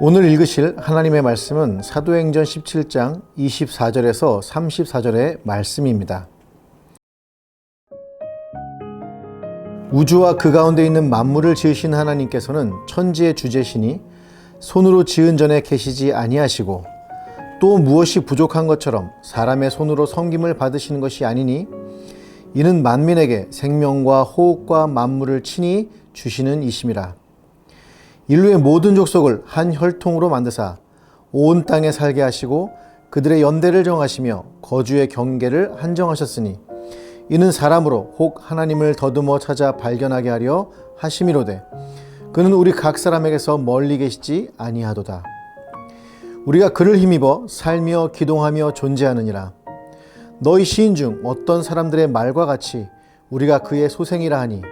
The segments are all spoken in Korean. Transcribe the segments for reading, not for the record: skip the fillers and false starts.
오늘 읽으실 하나님의 말씀은 사도행전 17장 24절에서 34절의 말씀입니다. 우주와 그 가운데 있는 만물을 지으신 하나님께서는 천지의 주제시니 손으로 지은 전에 계시지 아니하시고 또 무엇이 부족한 것처럼 사람의 손으로 섬김을 받으시는 것이 아니니 이는 만민에게 생명과 호흡과 만물을 친히 주시는 이심이라. 인류의 모든 족속을 한 혈통으로 만드사 온 땅에 살게 하시고 그들의 연대를 정하시며 거주의 경계를 한정하셨으니 이는 사람으로 혹 하나님을 더듬어 찾아 발견하게 하려 하심이로되 그는 우리 각 사람에게서 멀리 계시지 아니하도다. 우리가 그를 힘입어 살며 기동하며 존재하느니라. 너희 시인 중 어떤 사람들의 말과 같이 우리가 그의 소생이라 하니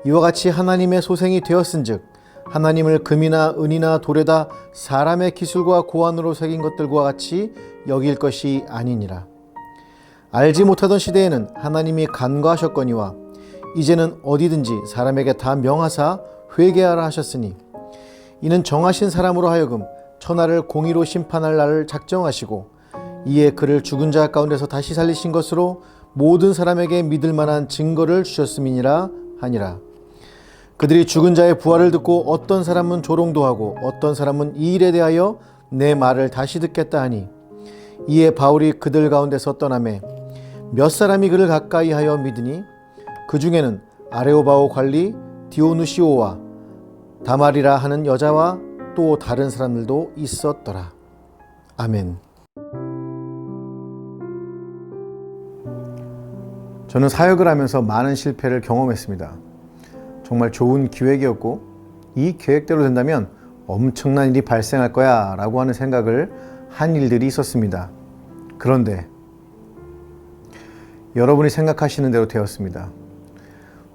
이와 같이 하나님의 소생이 되었은즉 하나님을 금이나 은이나 돌에다 사람의 기술과 고안으로 새긴 것들과 같이 여길 것이 아니니라. 알지 못하던 시대에는 하나님이 간과하셨거니와 이제는 어디든지 사람에게 다 명하사 회개하라 하셨으니 이는 정하신 사람으로 하여금 천하를 공의로 심판할 날을 작정하시고 이에 그를 죽은 자 가운데서 다시 살리신 것으로 모든 사람에게 믿을 만한 증거를 주셨음이니라 하니라. 그들이 죽은 자의 부활을 듣고 어떤 사람은 조롱도 하고 어떤 사람은 이 일에 대하여 내 말을 다시 듣겠다 하니 이에 바울이 그들 가운데서 떠나매 몇 사람이 그를 가까이 하여 믿으니 그 중에는 아레오바오 관리 디오누시오와 다말이라 하는 여자와 또 다른 사람들도 있었더라. 아멘. 저는 사역을 하면서 많은 실패를 경험했습니다. 정말 좋은 기획이었고 이 계획대로 된다면 엄청난 일이 발생할 거야 라고 하는 생각을 한 일들이 있었습니다. 그런데 여러분이 생각하시는 대로 되었습니다.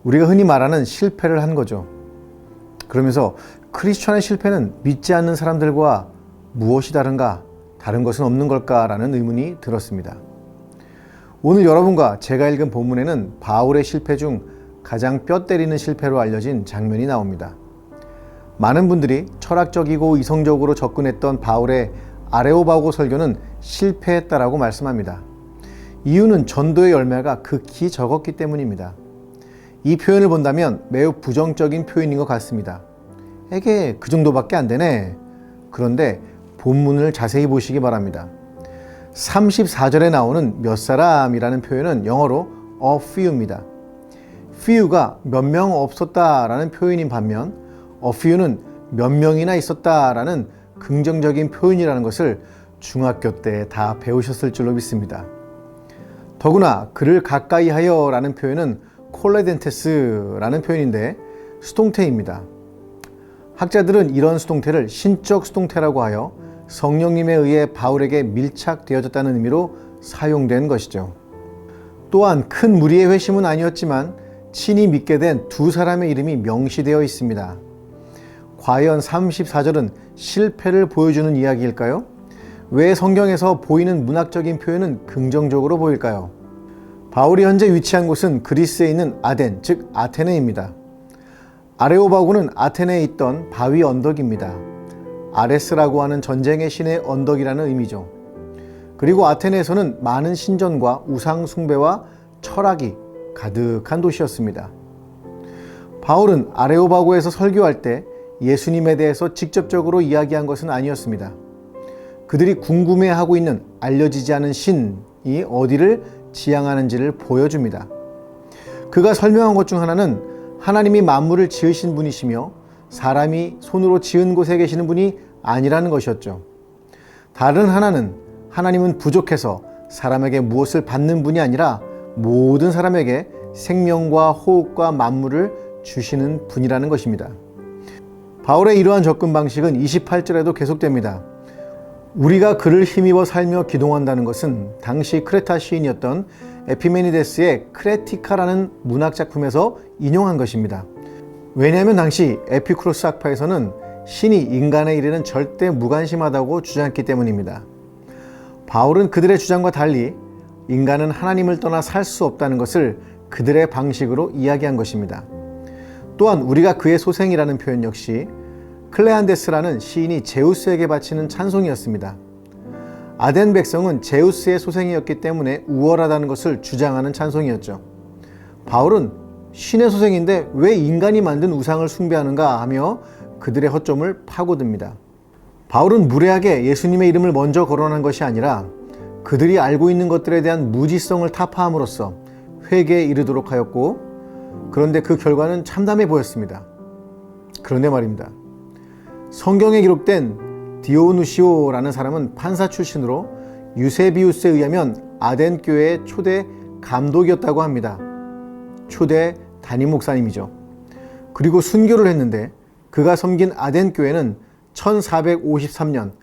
우리가 흔히 말하는 실패를 한 거죠. 그러면서 크리스천의 실패는 믿지 않는 사람들과 무엇이 다른가? 다른 것은 없는 걸까? 라는 의문이 들었습니다. 오늘 여러분과 제가 읽은 본문에는 바울의 실패 중 가장 뼈 때리는 실패로 알려진 장면이 나옵니다. 많은 분들이 철학적이고 이성적으로 접근했던 바울의 아레오바고 설교는 실패했다라고 말씀합니다. 이유는 전도의 열매가 극히 적었기 때문입니다. 이 표현을 본다면 매우 부정적인 표현인 것 같습니다. 에게 그 정도밖에 안 되네. 그런데 본문을 자세히 보시기 바랍니다. 34절에 나오는 몇 사람이라는 표현은 영어로 a few입니다. few가 몇 명 없었다라는 표현인 반면 a few는 몇 명이나 있었다라는 긍정적인 표현이라는 것을 중학교 때 다 배우셨을 줄로 믿습니다. 더구나 그를 가까이 하여 라는 표현은 콜레덴테스라는 표현인데 수동태입니다. 학자들은 이런 수동태를 신적 수동태라고 하여 성령님에 의해 바울에게 밀착되어졌다는 의미로 사용된 것이죠. 또한 큰 무리의 회심은 아니었지만 친히 믿게 된 두 사람의 이름이 명시되어 있습니다. 과연 34절은 실패를 보여주는 이야기일까요? 왜 성경에서 보이는 문학적인 표현은 긍정적으로 보일까요? 바울이 현재 위치한 곳은 그리스에 있는 아덴, 즉 아테네입니다. 아레오바고는 아테네에 있던 바위 언덕입니다. 아레스라고 하는 전쟁의 신의 언덕이라는 의미죠. 그리고 아테네에서는 많은 신전과 우상 숭배와 철학이 가득한 도시였습니다. 바울은 아레오바고에서 설교할 때 예수님에 대해서 직접적으로 이야기한 것은 아니었습니다. 그들이 궁금해하고 있는 알려지지 않은 신이 어디를 지향하는지를 보여줍니다. 그가 설명한 것 중 하나는 하나님이 만물을 지으신 분이시며 사람이 손으로 지은 곳에 계시는 분이 아니라는 것이었죠. 다른 하나는 하나님은 부족해서 사람에게 무엇을 받는 분이 아니라 모든 사람에게 생명과 호흡과 만물을 주시는 분이라는 것입니다. 바울의 이러한 접근 방식은 28절에도 계속됩니다. 우리가 그를 힘입어 살며 기동한다는 것은 당시 크레타 시인이었던 에피메니데스의 크레티카라는 문학작품에서 인용한 것입니다. 왜냐하면 당시 에피쿠로스 학파에서는 신이 인간의 일에는 절대 무관심하다고 주장했기 때문입니다. 바울은 그들의 주장과 달리 인간은 하나님을 떠나 살 수 없다는 것을 그들의 방식으로 이야기한 것입니다. 또한 우리가 그의 소생이라는 표현 역시 클레안데스라는 시인이 제우스에게 바치는 찬송이었습니다. 아덴 백성은 제우스의 소생이었기 때문에 우월하다는 것을 주장하는 찬송이었죠. 바울은 신의 소생인데 왜 인간이 만든 우상을 숭배하는가 하며 그들의 허점을 파고듭니다. 바울은 무례하게 예수님의 이름을 먼저 거론한 것이 아니라 그들이 알고 있는 것들에 대한 무지성을 타파함으로써 회개에 이르도록 하였고, 그런데 그 결과는 참담해 보였습니다. 그런데 말입니다. 성경에 기록된 디오누시오라는 사람은 판사 출신으로 유세비우스에 의하면 아덴 교회의 초대 감독이었다고 합니다. 초대 담임 목사님이죠. 그리고 순교를 했는데 그가 섬긴 아덴 교회는 1453년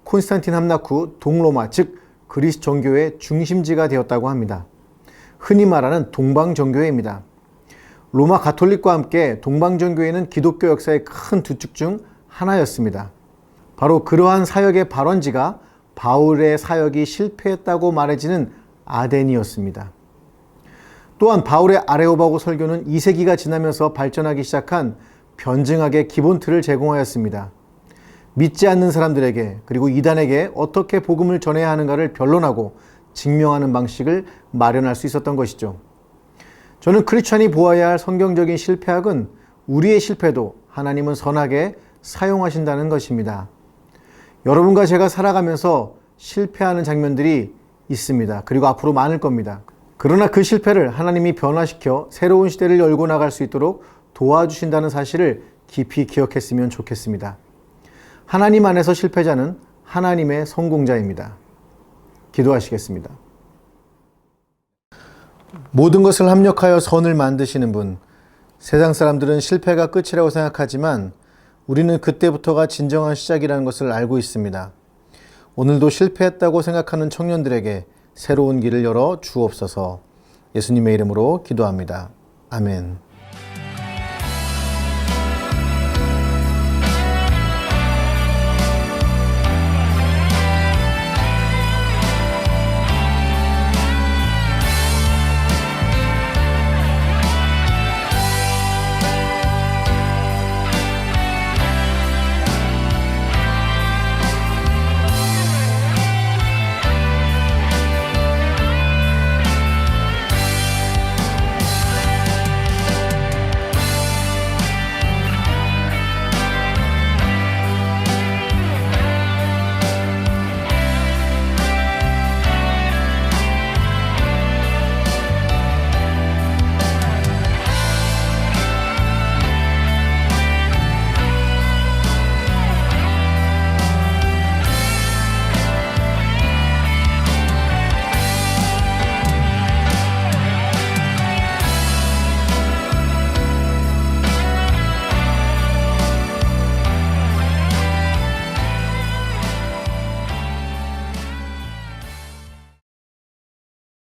콘스탄틴 함락 후 동로마, 즉 그리스 정교회의 중심지가 되었다고 합니다. 흔히 말하는 동방정교회입니다. 로마 가톨릭과 함께 동방정교회는 기독교 역사의 큰 두 축 중 하나였습니다. 바로 그러한 사역의 발원지가 바울의 사역이 실패했다고 말해지는 아덴이었습니다. 또한 바울의 아레오바고 설교는 2세기가 지나면서 발전하기 시작한 변증학의 기본 틀을 제공하였습니다. 믿지 않는 사람들에게 그리고 이단에게 어떻게 복음을 전해야 하는가를 변론하고 증명하는 방식을 마련할 수 있었던 것이죠. 저는 크리스찬이 보아야 할 성경적인 실패학은 우리의 실패도 하나님은 선하게 사용하신다는 것입니다. 여러분과 제가 살아가면서 실패하는 장면들이 있습니다. 그리고 앞으로 많을 겁니다. 그러나 그 실패를 하나님이 변화시켜 새로운 시대를 열고 나갈 수 있도록 도와주신다는 사실을 깊이 기억했으면 좋겠습니다. 하나님 안에서 실패자는 하나님의 성공자입니다. 기도하시겠습니다. 모든 것을 합력하여 선을 만드시는 분, 세상 사람들은 실패가 끝이라고 생각하지만 우리는 그때부터가 진정한 시작이라는 것을 알고 있습니다. 오늘도 실패했다고 생각하는 청년들에게 새로운 길을 열어 주옵소서. 예수님의 이름으로 기도합니다. 아멘.